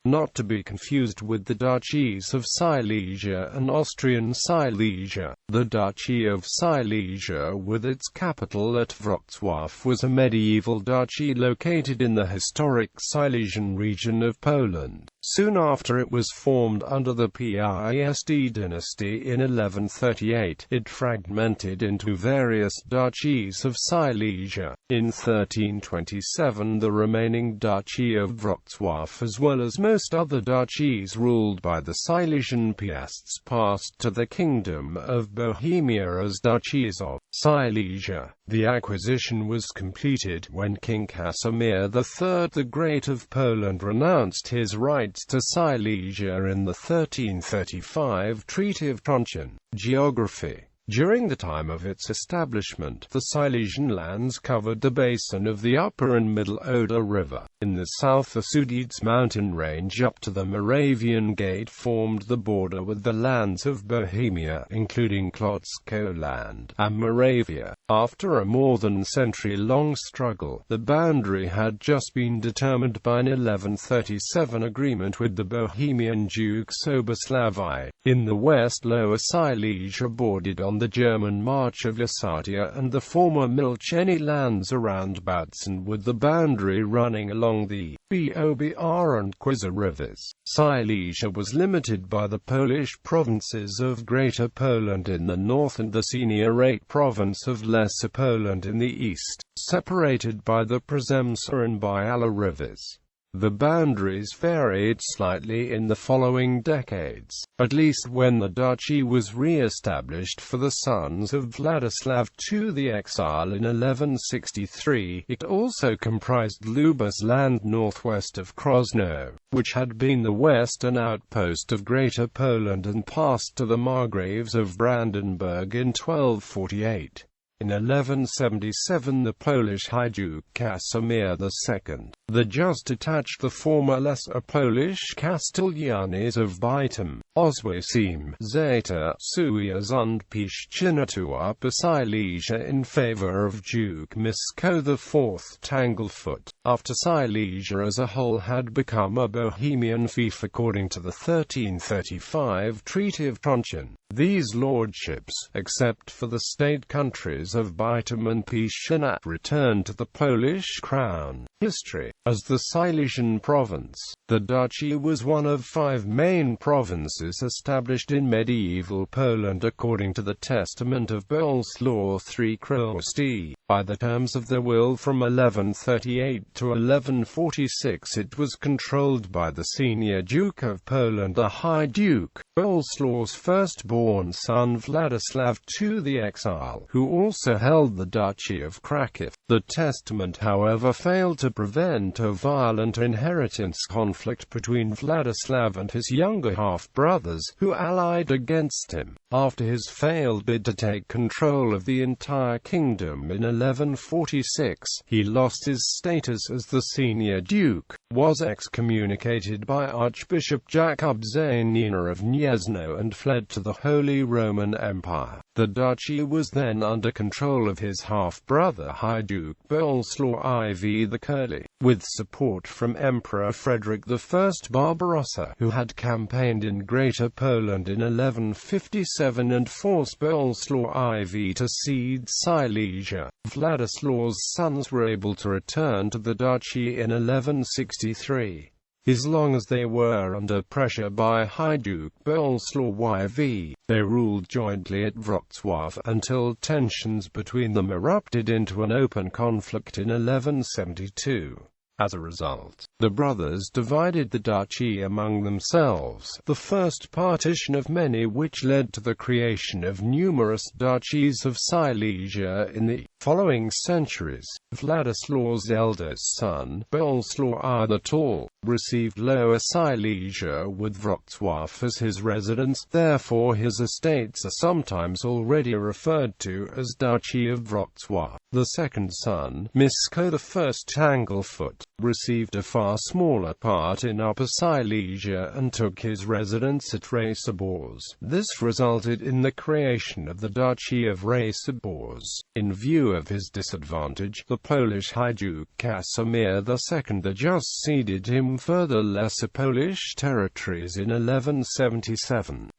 not to be confused with the Duchies of Silesia and Austrian Silesia. The Duchy of Silesia, with its capital at Wrocław, was a medieval duchy located in the historic Silesian region of Poland. Soon after it was formed under the Piast dynasty in 1138, it fragmented into various Duchies of Silesia. In 1327 the remaining Duchy of Wrocław, as well as most other duchies ruled by the Silesian Piasts, passed to the Kingdom of Bohemia as Duchies of Silesia. The acquisition was completed when King Casimir III the Great of Poland renounced his rights to Silesia in the 1335 Treaty of Trondheim. Geography. During the time of its establishment, the Silesian lands covered the basin of the upper and middle Oder River. In the south, the Sudetes mountain range up to the Moravian Gate formed the border with the lands of Bohemia, including Kłodzko land and Moravia. After a more than century-long struggle, the boundary had just been determined by an 1137 agreement with the Bohemian Duke Sobosławi. In the west, Lower Silesia bordered on the German March of Lusatia and the former Milczeni lands around Bautzen, with the boundary running along the Bobr and Kwiza rivers. Silesia was limited by the Polish provinces of Greater Poland in the north and the Seniorate province of Lesser Poland in the east, separated by the Przemysl and Biała rivers. The boundaries varied slightly in the following decades, at least when the duchy was re-established for the sons of Władysław II the Exile in 1163. It also comprised Luba's land northwest of Krosno, which had been the western outpost of Greater Poland and passed to the Margraves of Brandenburg in 1248. In 1177 the Polish High Duke Casimir II the Just attached the former Lesser Polish Castellanes of Bytom, Oswiecim, Zeta, Suez and Pieszczyn to Upper Silesia in favor of Duke Mieszko IV Tanglefoot, after Silesia as a whole had become a Bohemian fief according to the 1335 Treaty of Trondheim. These lordships, except for the state countries of Bytom and Pieszczyn, returned to the Polish crown. History. As the Silesian province, the duchy was one of 5 main provinces established in medieval Poland according to the testament of Boleslaw III Królewski. By the terms of the will from 1138 to 1146 it was controlled by the senior Duke of Poland, the High Duke, Boleslaw's firstborn son Władysław II the Exile, who also held the Duchy of Kraków. The testament, however, failed to prevent a violent inheritance conflict between Władysław and his younger half-brothers, who allied against him. After his failed bid to take control of the entire kingdom in 1146, he lost his status as the senior duke, was excommunicated by Archbishop Jakub Zanina of Gniezno and fled to the Holy Roman Empire. The duchy was then under control of his half-brother High Duke Boleslaw IV the Curly, with support from Emperor Frederick I Barbarossa, who had campaigned in Greater Poland in 1157 and forced Boleslaw IV to cede Silesia. Wladyslaw's sons were able to return to the duchy in 1163. As long as they were under pressure by High Duke Boleslaw IV, they ruled jointly at Wrocław until tensions between them erupted into an open conflict in 1172. As a result, the brothers divided the duchy among themselves, the first partition of many which led to the creation of numerous Duchies of Silesia in the following centuries. Wladyslaw's eldest son, Boleslaw I the Tall, received Lower Silesia with Wrocław as his residence, therefore his estates are sometimes already referred to as Duchy of Wrocław. The second son, Mieszko I Tanglefoot, received a far smaller part in Upper Silesia and took his residence at Raciborz. This resulted in the creation of the Duchy of Raciborz. In view of his disadvantage, the Polish High Duke Casimir II the Just ceded him became further lesser Polish territories in 1177.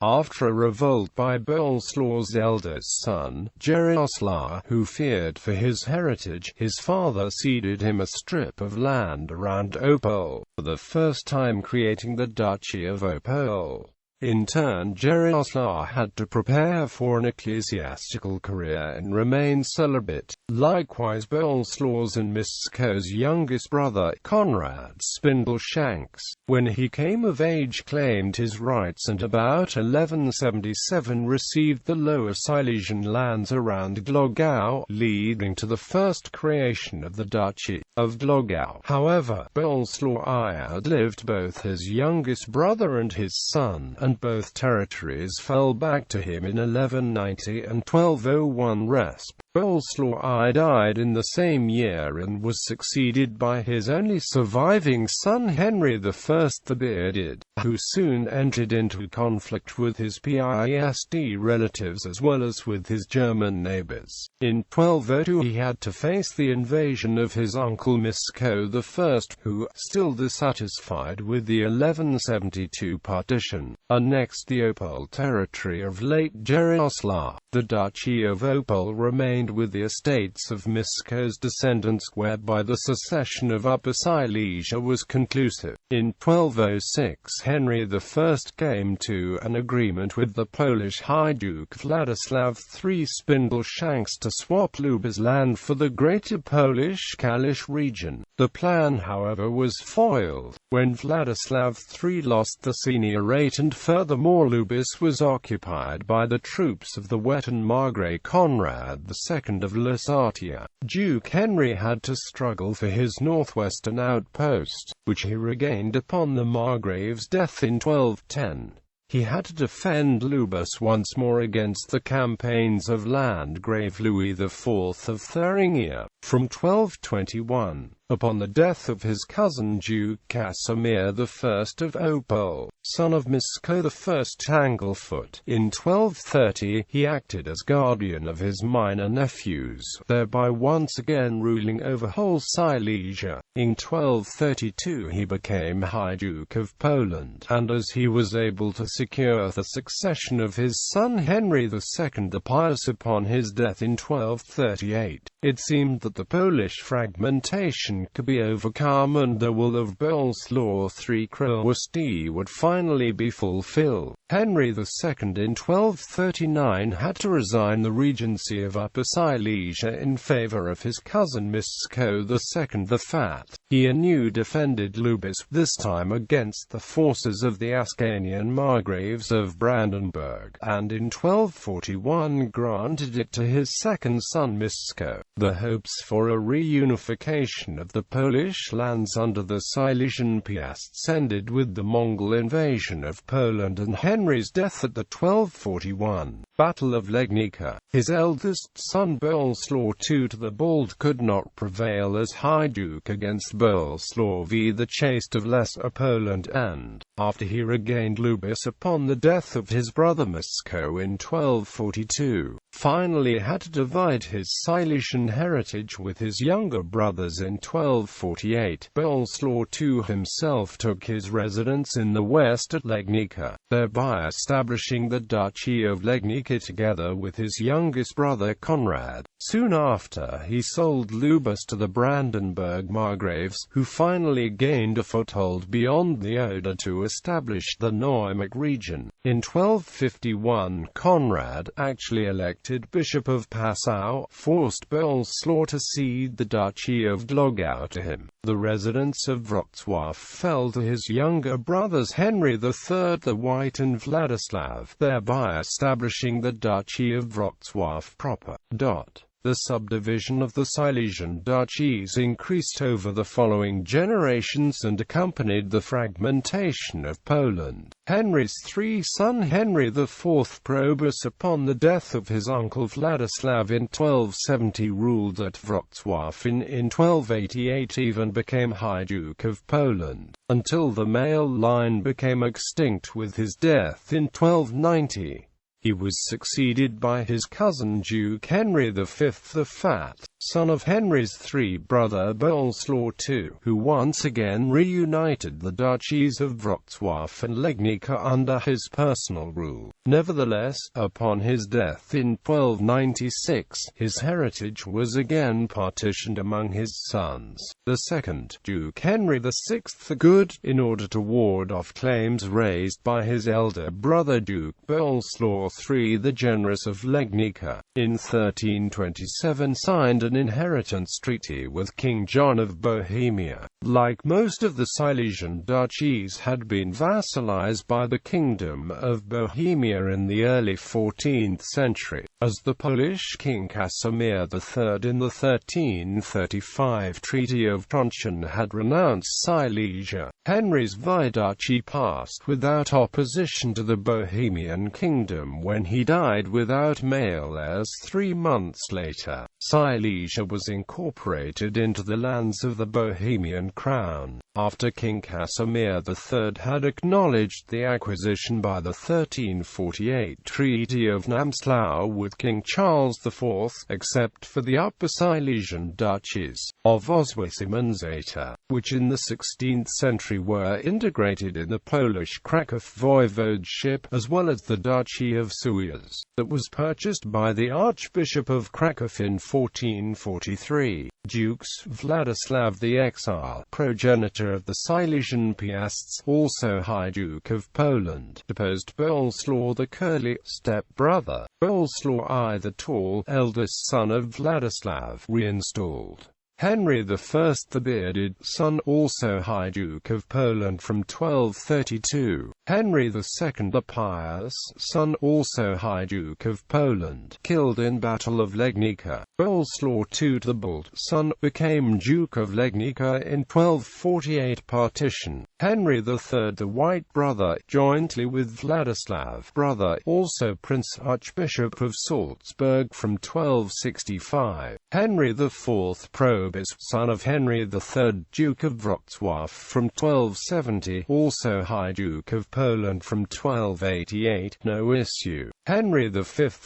After a revolt by Boleslaw's eldest son, Jaroslaw, who feared for his heritage, his father ceded him a strip of land around Opole, for the first time creating the Duchy of Opole. In turn, Jaroslaw had to prepare for an ecclesiastical career and remain celibate. Likewise, Boleslaw's and Mieszko's youngest brother, Conrad Spindleshanks, when he came of age claimed his rights and about 1177 received the Lower Silesian lands around Głogów, leading to the first creation of the Duchy of Głogów. However, Boleslaw outlived both his youngest brother and his son, and both territories fell back to him in 1190 and 1201 resp. Boleslaw died in the same year and was succeeded by his only surviving son Henry I the Bearded, who soon entered into conflict with his Piast relatives as well as with his German neighbors. In 1202 he had to face the invasion of his uncle Mieszko I, who, still dissatisfied with the 1172 partition, annexed the Opole territory of late Jaroslaw. The Duchy of Opole remained with the estates of Mieszko's descendants, whereby the secession of Upper Silesia was conclusive. In 1206 Henry I came to an agreement with the Polish High Duke Władysław III Spindleshanks to swap Luba's land for the Greater Polish Kalisz region. The plan, however, was foiled when Władysław III lost the seniorate, and furthermore Lubis was occupied by the troops of the Wettin Margrave Conrad II of Lusatia. Duke Henry had to struggle for his northwestern outpost, which he regained upon the Margrave's death in 1210. He had to defend Lubis once more against the campaigns of Landgrave Louis IV of Thuringia. From 1221, upon the death of his cousin Duke Casimir I of Opole, son of Mieszko I Tanglefoot, in 1230 he acted as guardian of his minor nephews, thereby once again ruling over whole Silesia. In 1232 he became High Duke of Poland, and as he was able to secure the succession of his son Henry II the Pious upon his death in 1238, it seemed that the Polish fragmentation could be overcome and the will of Boleslaw III Królewski would finally be fulfilled. Henry II in 1239 had to resign the regency of Upper Silesia in favor of his cousin Mieszko II the Fat. He anew defended Lubis, this time against the forces of the Ascanian Margraves of Brandenburg, and in 1241 granted it to his second son Mieszko. The hopes for a reunification of the Polish lands under the Silesian Piasts ended with the Mongol invasion of Poland and Henry's death at the 1241 Battle of Legnica. His eldest son Boleslaw II the Bald could not prevail as High Duke against Boleslaw the Chaste of Lesser Poland, and, after he regained Lubis upon the death of his brother Mieszko in 1242, finally had to divide his Silesian heritage with his younger brothers in 1248. Boleslaw II himself took his residence in the west at Legnica, thereby establishing the Duchy of Legnica together with his youngest brother Conrad. Soon after, he sold Lubis to the Brandenburg Margraves, who finally gained a foothold beyond the Oder to establish the Neumark region. In 1251, Conrad, actually elected Bishop of Passau, forced Boleslaw to cede the Duchy of Głogów to him. The residence of Wrocław fell to his younger brothers Henry III the White and Władysław, thereby establishing the Duchy of Wrocław proper. The subdivision of the Silesian duchies increased over the following generations and accompanied the fragmentation of Poland. Henry's son Henry IV Probus, upon the death of his uncle Władysław in 1270, ruled at Wrocław. In 1288 even became High Duke of Poland, until the male line became extinct with his death in 1290. He was succeeded by his cousin Duke Henry V the Fat. son of Henry's brother Boleslaw II, who once again reunited the Duchies of Wrocław and Legnica under his personal rule. Nevertheless, upon his death in 1296, his heritage was again partitioned among his sons. The second Duke Henry VI the Good, in order to ward off claims raised by his elder brother Duke Boleslaw III the Generous of Legnica, in 1327 signed an inheritance treaty with King John of Bohemia. Like most of the Silesian duchies had been vassalized by the Kingdom of Bohemia in the early 14th century, as the Polish King Casimir III in the 1335 Treaty of Trondheim had renounced Silesia, Henry's Duchy passed without opposition to the Bohemian kingdom when he died without male heirs 3 months later. Silesia was incorporated into the lands of the Bohemian crown, after King Casimir III had acknowledged the acquisition by the 1348 Treaty of Namslau with King Charles IV, except for the Upper Silesian duchies of Oswiecim and Zeta, which in the 16th century were integrated in the Polish Kraków voivodeship, as well as the Duchy of Silesia, that was purchased by the Archbishop of Kraków in 1443. Dukes Vladislav the Exile, progenitor of the Silesian Piasts, also High Duke of Poland, deposed Boleslaw the Curly, step-brother. Boleslaw I the Tall, eldest son of Vladislav, reinstalled. Henry I the Bearded, son, also High Duke of Poland from 1232. Henry II the Pious, son, also High Duke of Poland, killed in Battle of Legnica. Boleslaw II the Bold, son, became Duke of Legnica in 1248 partition. Henry III the White Brother, jointly with Vladislav brother, also Prince Archbishop of Salzburg from 1265. Henry IV Probus, son of Henry III, Duke of Wrocław from 1270, also High Duke of Poland from 1288, no issue. Henry V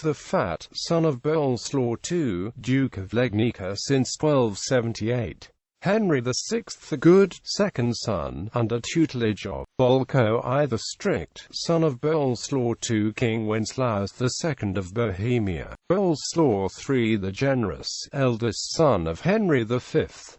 the Fat, son of Boleslaw II, Duke of Legnica since 1278. Henry VI the Good, second son, under tutelage of Bolko I the Strict, son of Boleslaw II, King Wenceslaus II of Bohemia. Boleslaw III the Generous, eldest son of Henry V,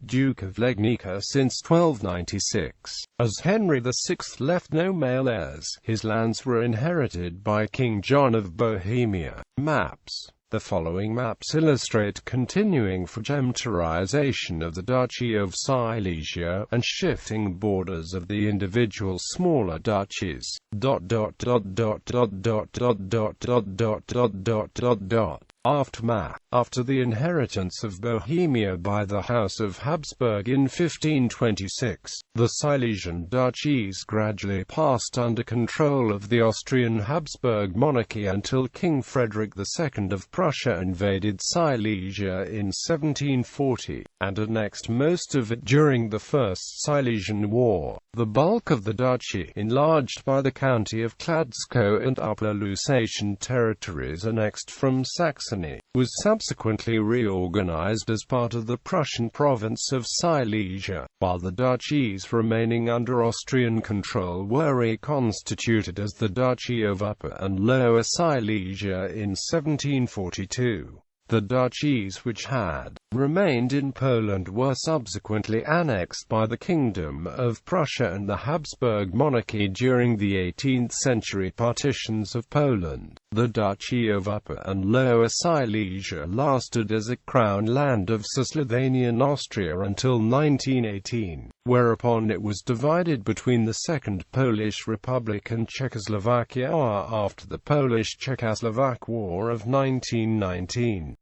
Duke of Legnica since 1296. As Henry VI left no male heirs, his lands were inherited by King John of Bohemia. Maps. The following maps illustrate continuing fragmentarization of the Duchy of Silesia, and shifting borders of the individual smaller duchies. Aftermath. After the inheritance of Bohemia by the House of Habsburg in 1526, the Silesian duchies gradually passed under control of the Austrian Habsburg monarchy until King Frederick II of Prussia invaded Silesia in 1740, and annexed most of it during the First Silesian War. The bulk of the duchy, enlarged by the county of Kladsko and Upper Lusatian territories annexed from Saxony, was subsequently reorganized as part of the Prussian province of Silesia, while the duchies remaining under Austrian control were reconstituted as the Duchy of Upper and Lower Silesia in 1742. The duchies which had remained in Poland were subsequently annexed by the Kingdom of Prussia and the Habsburg monarchy during the 18th century partitions of Poland. The Duchy of Upper and Lower Silesia lasted as a crown land of Cisleithanian Austria until 1918, whereupon it was divided between the Second Polish Republic and Czechoslovakia after the Polish-Czechoslovak War of 1919.